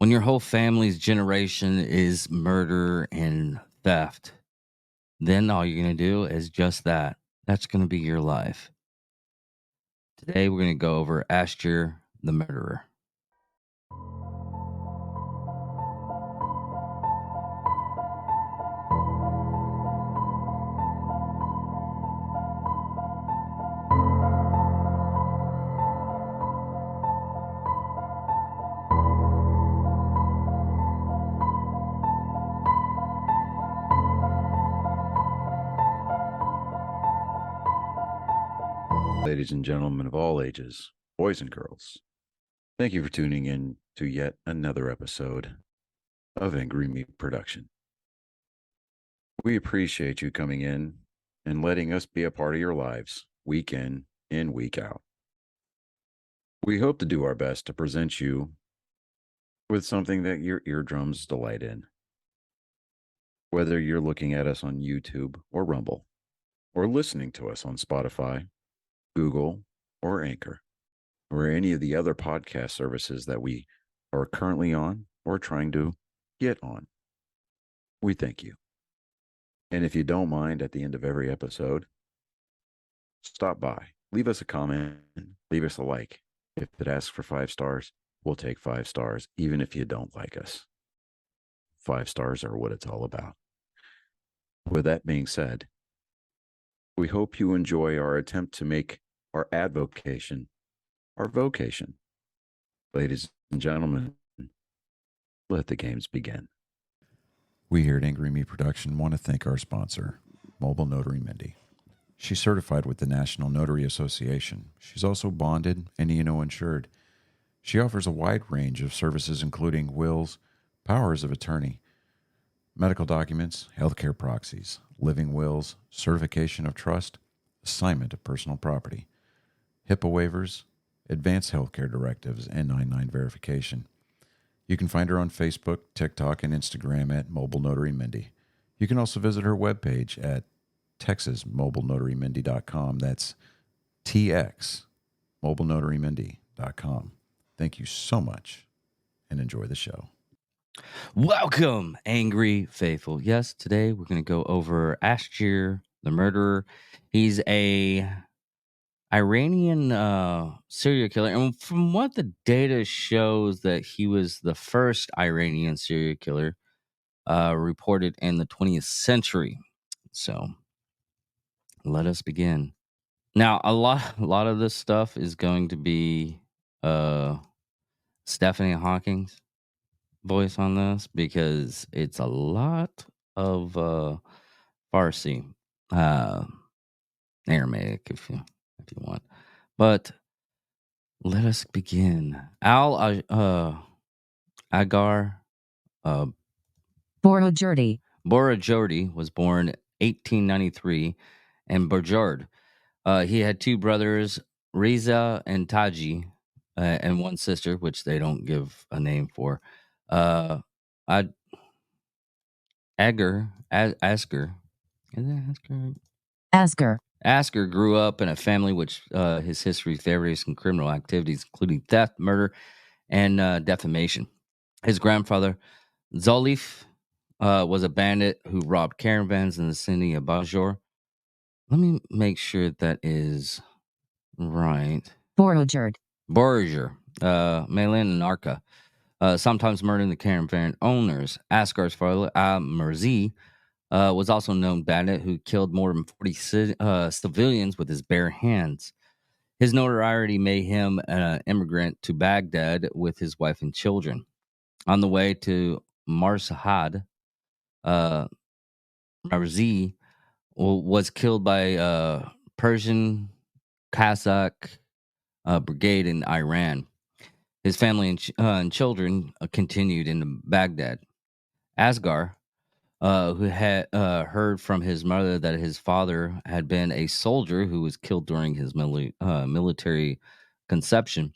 When your whole family's generation is murder and theft, then all you're going to do is just that. That's going to be your life. Today, we're going to go over Asghar, the murderer. Ladies and gentlemen of all ages, boys and girls, thank you for tuning in to yet another episode of Angry Meat Production. We appreciate you coming in and letting us be a part of your lives week in and week out. We hope to do our best to present you with something that your eardrums delight in. Whether you're looking at us on YouTube or Rumble, or listening to us on Spotify, Google, or Anchor, or any of the other podcast services that we are currently on or trying to get on. We thank you. And if you don't mind, at the end of every episode, stop by, leave us a comment, leave us a like. If it asks for 5 stars, we'll take 5 stars, even if you don't like us. 5 stars are what it's all about. With that being said, we hope you enjoy our attempt to make our advocation our vocation. Ladies and gentlemen, let the games begin. We here at Angry Me Production want to thank our sponsor, Mobile Notary Mindy. She's certified with the National Notary Association. She's also bonded and E&O insured. She offers a wide range of services including wills, powers of attorney, medical documents, healthcare proxies, living wills, certification of trust, assignment of personal property, HIPAA waivers, advanced healthcare directives, and 99 verification. You can find her on Facebook, TikTok, and Instagram at Mobile Notary Mindy. You can also visit her webpage at TexasMobileNotaryMindy.com. That's TX, MobileNotaryMindy.com. Thank you so much, and enjoy the show. Welcome, Angry Faithful. Yes, today we're going to go over Asghar, the murderer. He's a Iranian serial killer, and from what the data shows, that he was the first Iranian serial killer reported in the 20th century. So let us begin. Now, a lot of this stuff is going to be Stephanie Hawking's voice on this, because it's a lot of Farsi, Aramaic, if you want. But let us begin. Agar Borajordi was born 1893 in Burjard. He had 2 brothers, Reza and Taji, and 1 sister, which they don't give a name for. Asghar. Is it Asghar? Asghar grew up in a family which his history varies in criminal activities, including theft, murder, and defamation. His grandfather, Zolif, was a bandit who robbed caravans in the city of Bajor. Let me make sure that is right. Borajard, Malin and Arka, sometimes murdering the caravan owners. Asghar's father, Mirzi, was also a known bandit who killed more than 40 civilians with his bare hands. His notoriety made him an immigrant to Baghdad with his wife and children. On the way to Marsahad, Marzi was killed by Persian Kazakh brigade in Iran. His family and children continued in Baghdad. Asghar, who had heard from his mother that his father had been a soldier who was killed during his military conception.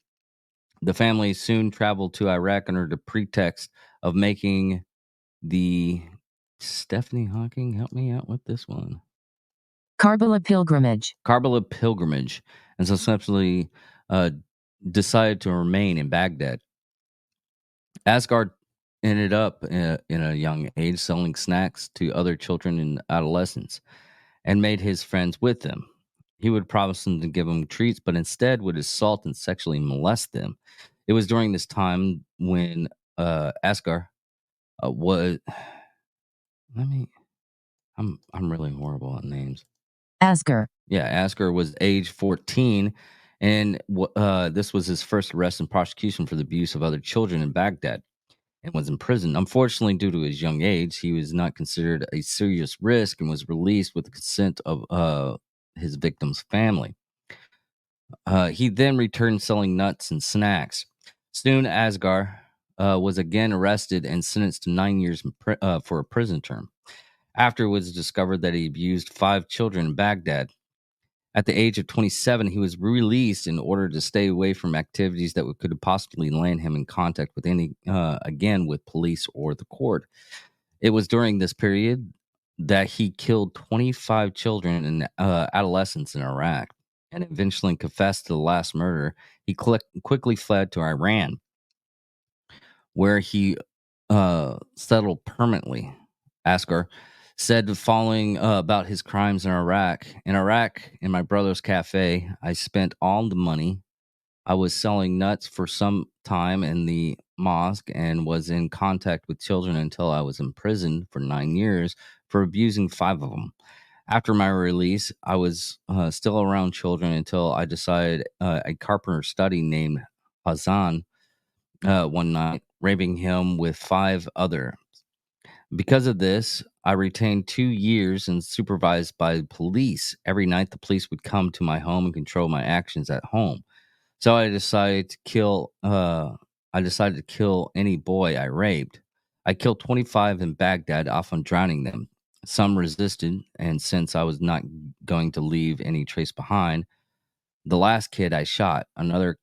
The family soon traveled to Iraq under the pretext of making the Stephanie Hawking, help me out with this one. Karbala pilgrimage. And so essentially decided to remain in Baghdad. Asghar ended up in a young age selling snacks to other children and adolescents and made his friends with them. He would promise them to give them treats, but instead would assault and sexually molest them. It was during this time when Asghar was. Let me. I'm really horrible at names. Asghar. Yeah, Asghar was age 14, and this was his first arrest and prosecution for the abuse of other children in Baghdad, and was imprisoned. Unfortunately, due to his young age, he was not considered a serious risk and was released with the consent of his victim's family. He then returned selling nuts and snacks. Soon, Asghar was again arrested and sentenced to 9 years for a prison term. After it was discovered that he abused 5 children in Baghdad. At the age of 27, he was released in order to stay away from activities that could possibly land him in contact with again, with police or the court. It was during this period that he killed 25 children and adolescents in Iraq and eventually confessed to the last murder. He quickly fled to Iran, where he settled permanently. Asghar said the following about his crimes in Iraq. In Iraq, in my brother's cafe, I spent all the money. I was selling nuts for some time in the mosque and was in contact with children until I was imprisoned for 9 years for abusing 5 of them. After my release, I was still around children until I decided a carpenter study named Hazan one night, raping him with 5 other. Because of this, I retained 2 years and supervised by the police. Every night, the police would come to my home and control my actions at home. So I decided to kill. I decided to kill any boy I raped. I killed 25 in Baghdad, often drowning them. Some resisted, and since I was not going to leave any trace behind, the last kid I shot. Another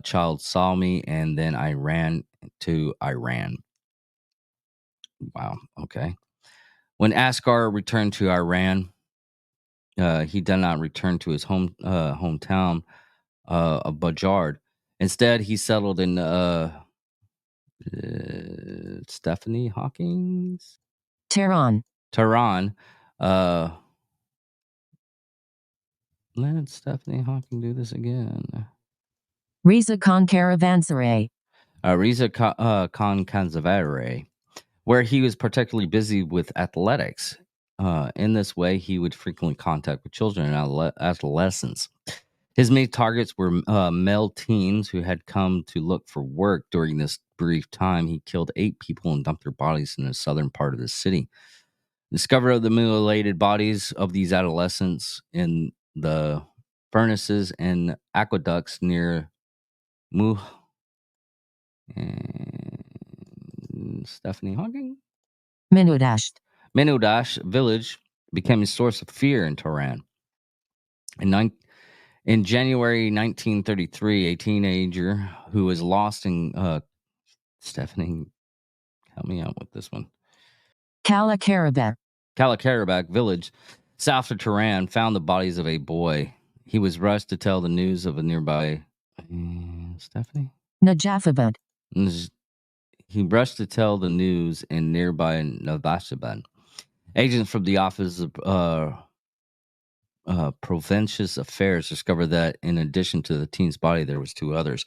child saw me, and then I ran to Iran. Wow. Okay. When Asghar returned to Iran, he did not return to his hometown of Bajard. Instead, he settled in Stephanie Hawking's Tehran. Tehran. Uh, let Stephanie Hawking do this again. Riza Khan Caravanserai. Riza Khan Kanzavare, where he was particularly busy with athletics. In this way, he would frequently contact with children and adolescents. His main targets were male teens who had come to look for work. During this brief time, he killed 8 people and dumped their bodies in the southern part of the city. Discovery of the mutilated bodies of these adolescents in the furnaces and aqueducts near Muh and Stephanie Hawking Minudasht. Menudash village became a source of fear in Tehran. In January 1933, a teenager who was lost in Stephanie, help me out with this one. Kalakarabakh. Kalakarabakh village, south of Tehran, found the bodies of a boy. He was rushed to tell the news of a nearby Stephanie. Najafabad. He rushed to tell the news in nearby Navashaban. Agents from the Office of Provincial Affairs discovered that in addition to the teen's body, there was 2 others,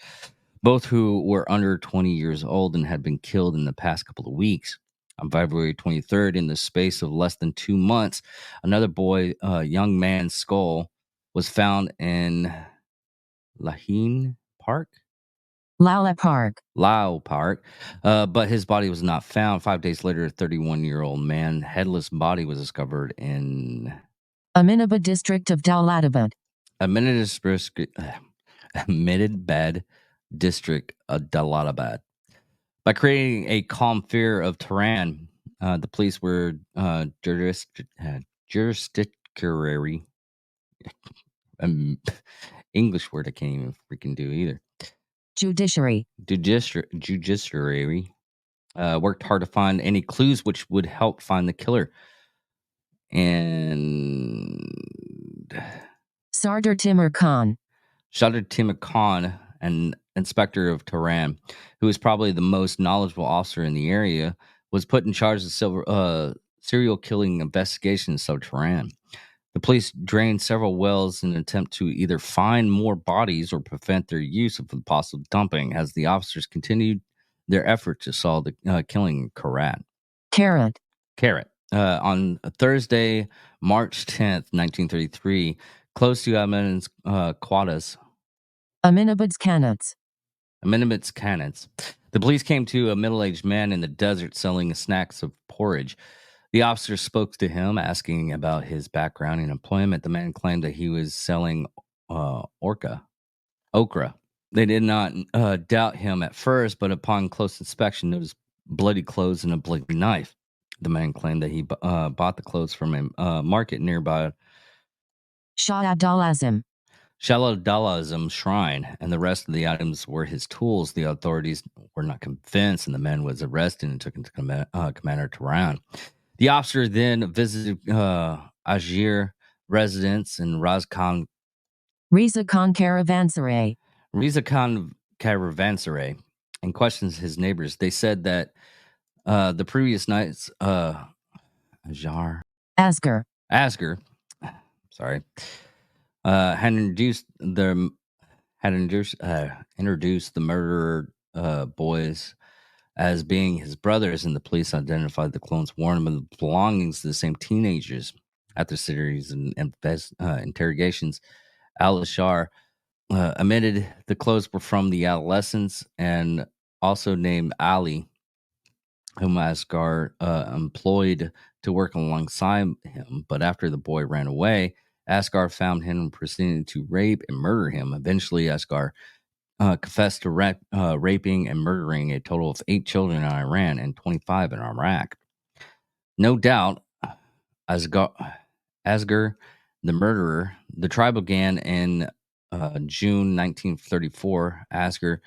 both who were under 20 years old and had been killed in the past couple of weeks. On February 23rd, in the space of less than 2 months, another young man's skull was found in Lahine Park. Lala Park. Lao Park, but his body was not found. 5 days later, a 31-year-old man's headless body was discovered in Aminabad district of Daulatabad. Ahmedabad district of Dalalabad. By creating a calm fear of Tehran, the police were jurisdictionary. English word I can't even freaking do either. Judiciary. Judiciary worked hard to find any clues which would help find the killer. And Sardar Timur Khan. Sardar Timur Khan, an inspector of Tehran, who was probably the most knowledgeable officer in the area, was put in charge of serial killing investigations of Tehran. The police drained several wells in an attempt to either find more bodies or prevent their use of the possible dumping as the officers continued their effort to solve the killing of Karat. Carrot. On Thursday, March 10th, 1933, close to Ahmed's Quadas, Aminabad's Kanats. the police came to a middle-aged man in the desert selling snacks of porridge. The officer spoke to him, asking about his background and employment. The man claimed that he was selling okra. They did not doubt him at first, but upon close inspection, noticed bloody clothes and a bloody knife. The man claimed that he bought the clothes from a market nearby Shah Abdal-Azim. Shalal shrine, and the rest of the items were his tools. The authorities were not convinced, and the man was arrested and took into Commander Tehran. The officer then visited Asghar residence in Riza Khan Caravanserai. And questions his neighbors. They said that the previous night's Asghar, sorry, had introduced the murderer boys as being his brothers, and the police identified the clones, warned them of the belongings to the same teenagers. After series and interrogations, Al-Ashar admitted the clothes were from the adolescents and also named Ali, whom Asghar employed to work alongside him. But after the boy ran away, Asghar found him and proceeded to rape and murder him. Eventually, Asghar confessed to raping and murdering a total of 8 children in Iran and 25 in Iraq. No doubt, Asghar, the murderer, the trial began in June 1934. Asghar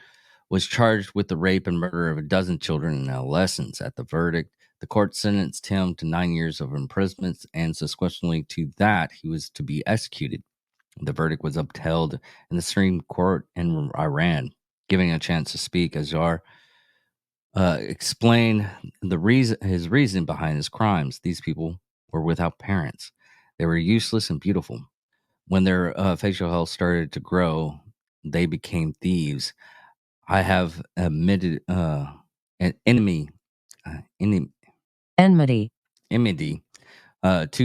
was charged with the rape and murder of a dozen children and adolescents. At the verdict, the court sentenced him to 9 years of imprisonment, and subsequently to that, he was to be executed. The verdict was upheld in the Supreme Court in Iran. Giving a chance to speak, Asghar explained his reason behind his crimes. These people were without parents. They were useless and beautiful. When their facial health started to grow, they became thieves. I have admitted an enmity to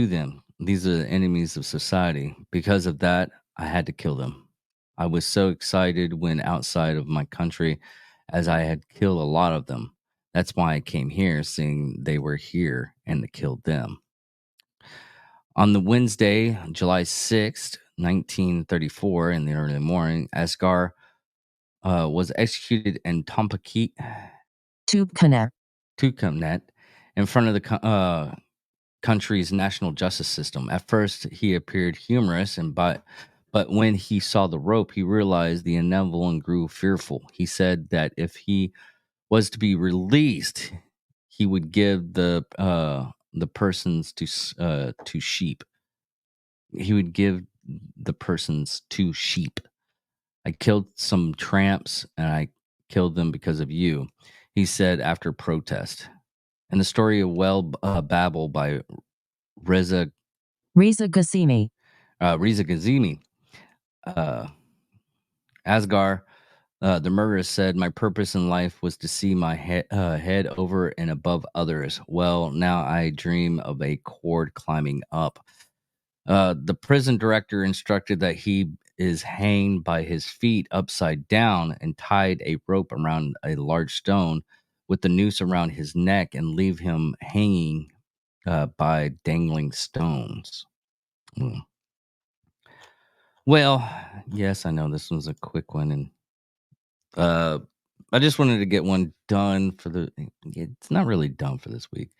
them. These are the enemies of society. Because of that, I had to kill them. I was so excited when outside of my country, as I had killed a lot of them. That's why I came here, seeing they were here, and killed them. On the Wednesday, July 6th, 1934, in the early morning, Asghar was executed in Tubkanet in front of the country's national justice system. At first, he appeared humorous, but when he saw the rope, he realized the inevitable and grew fearful. He said that if he was to be released, he would give the persons to sheep. He would give the persons to sheep. I killed some tramps, and I killed them because of you, he said after protest. And the story of Babel by Reza Ghazimi. Asghar, the murderer, said, "My purpose in life was to see my head over and above others. Well, now I dream of a cord climbing up." The prison director instructed that he is hanged by his feet upside down and tied a rope around a large stone with the noose around his neck and leave him hanging by dangling stones. Well, yes, I know this was a quick one, and I just wanted to get one done for the. It's not really done for this week.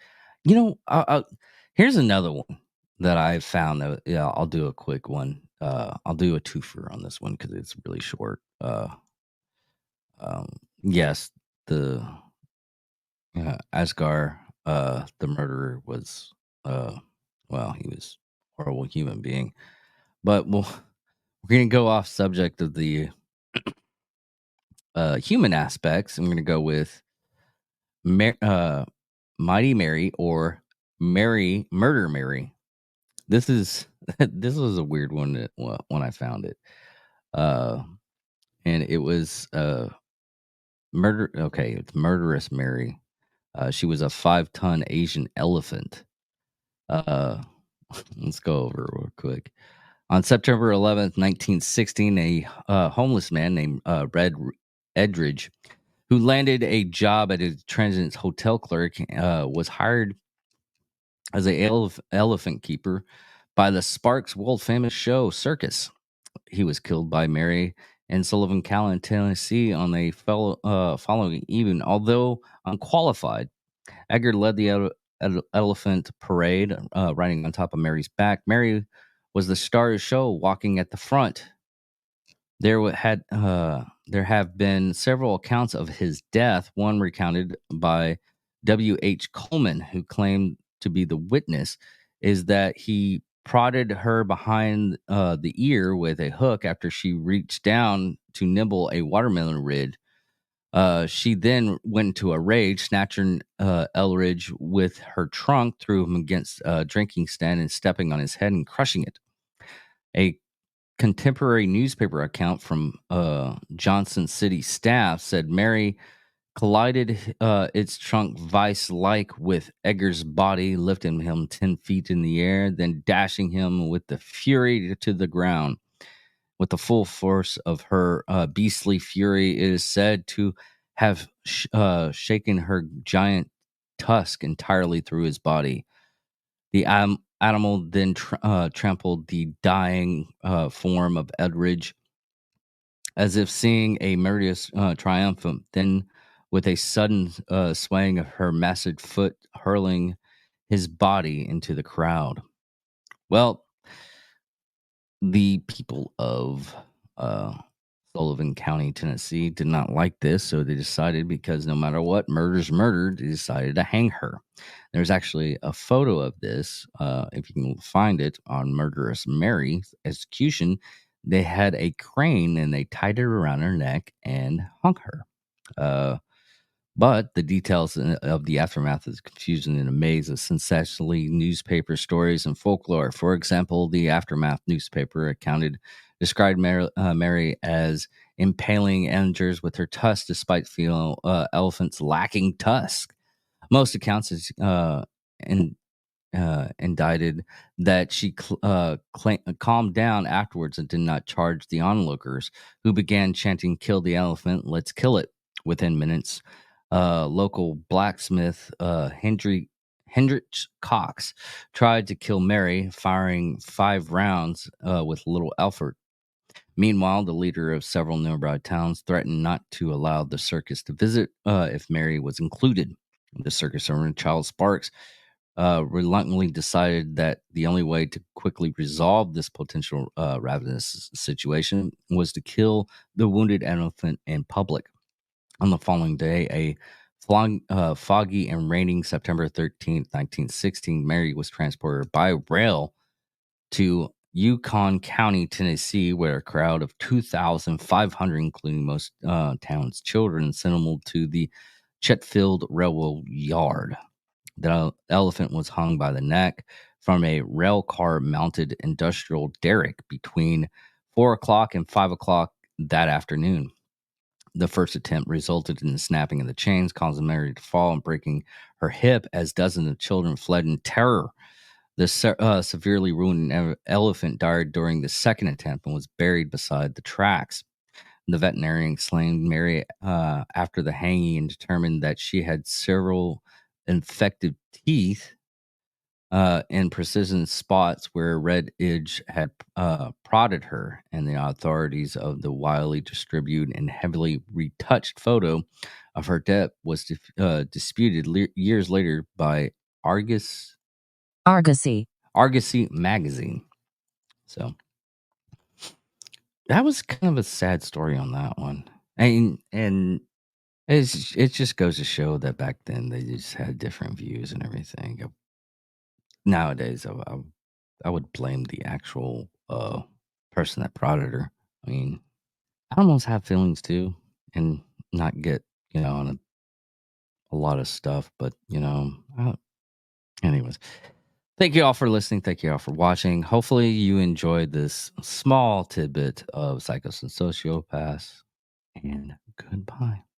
Here's another one that I found that I'll do a quick one. I'll do a twofer on this one because it's really short. Yes, the Asghar, the murderer was he was a horrible human being. But we're gonna go off subject of the human aspects, I'm going to go with Mighty Mary or Murder Mary. This is this was a weird one when I found it, uh, and it was murder. Okay, it's Murderous Mary. She was a 5-ton Asian elephant. Uh, let's go over it real quick. On September 11th, 1916, a homeless man named Red Edridge, who landed a job at a transient hotel clerk, was hired as a elephant keeper by the Sparks world famous show Circus. He was killed by Mary in Sullivan County, Tennessee, on a following evening. Although unqualified, Edgar led the elephant parade, riding on top of Mary's back. Mary was the star of the show, walking at the front. There have been several accounts of his death. One recounted by W.H. Coleman, who claimed to be the witness, is that he prodded her behind the ear with a hook after she reached down to nibble a watermelon rid. She then went into a rage, snatching Elridge with her trunk, threw him against a drinking stand, and stepping on his head and crushing it. A contemporary newspaper account from Johnson City staff said Mary collided its trunk vice-like with Edgar's body, lifting him 10 feet in the air, then dashing him with the fury to the ground. With the full force of her beastly fury, it is said to have shaken her giant tusk entirely through his body. The animal then trampled the dying form of Edridge, as if seeing a murderous triumphant. Then, with a sudden swaying of her massive foot, hurling his body into the crowd. Well, the people of Sullivan County, Tennessee, did not like this, so they decided, because no matter what, murder's murder, they decided to hang her. There's actually a photo of this, if you can find it, on Murderous Mary's execution. They had a crane and they tied it around her neck and hung her. But the details of the aftermath is confusing and a maze of sensationally newspaper stories and folklore. For example, the Aftermath newspaper described Mary as impaling Andrews with her tusk, despite female elephants lacking tusk. Most accounts indicted that she calmed down afterwards and did not charge the onlookers, who began chanting, "Kill the elephant, let's kill it." Within minutes, local blacksmith Hendrich Cox tried to kill Mary, firing 5 rounds with little effort. Meanwhile, the leader of several nearby towns threatened not to allow the circus to visit if Mary was included. The circus owner, Charles Sparks, reluctantly decided that the only way to quickly resolve this potential ravenous situation was to kill the wounded elephant in public. On the following day, foggy and raining September 13th, 1916, Mary was transported by rail to Yukon County, Tennessee, where a crowd of 2,500, including most town's children, assembled to the Chetfield Railroad Yard. The elephant was hung by the neck from a rail car mounted industrial derrick between 4 o'clock and 5 o'clock that afternoon. The first attempt resulted in the snapping of the chains, causing Mary to fall and breaking her hip as dozens of children fled in terror. The severely wounded elephant died during the second attempt and was buried beside the tracks. The veterinarian examined Mary after the hanging and determined that she had several infected teeth in precision spots where Red Edge had prodded her, and the authorities of the widely distributed and heavily retouched photo of her death was disputed years later by Argosy. Argosy magazine. So that was kind of a sad story on that one, and it just goes to show that back then they just had different views and everything. Nowadays, I would blame the actual person that prodded her. I mean, animals have feelings too. and not get, on a lot of stuff. But, anyways, thank you all for listening. Thank you all for watching. Hopefully you enjoyed this small tidbit of Psychos and Sociopaths. And goodbye.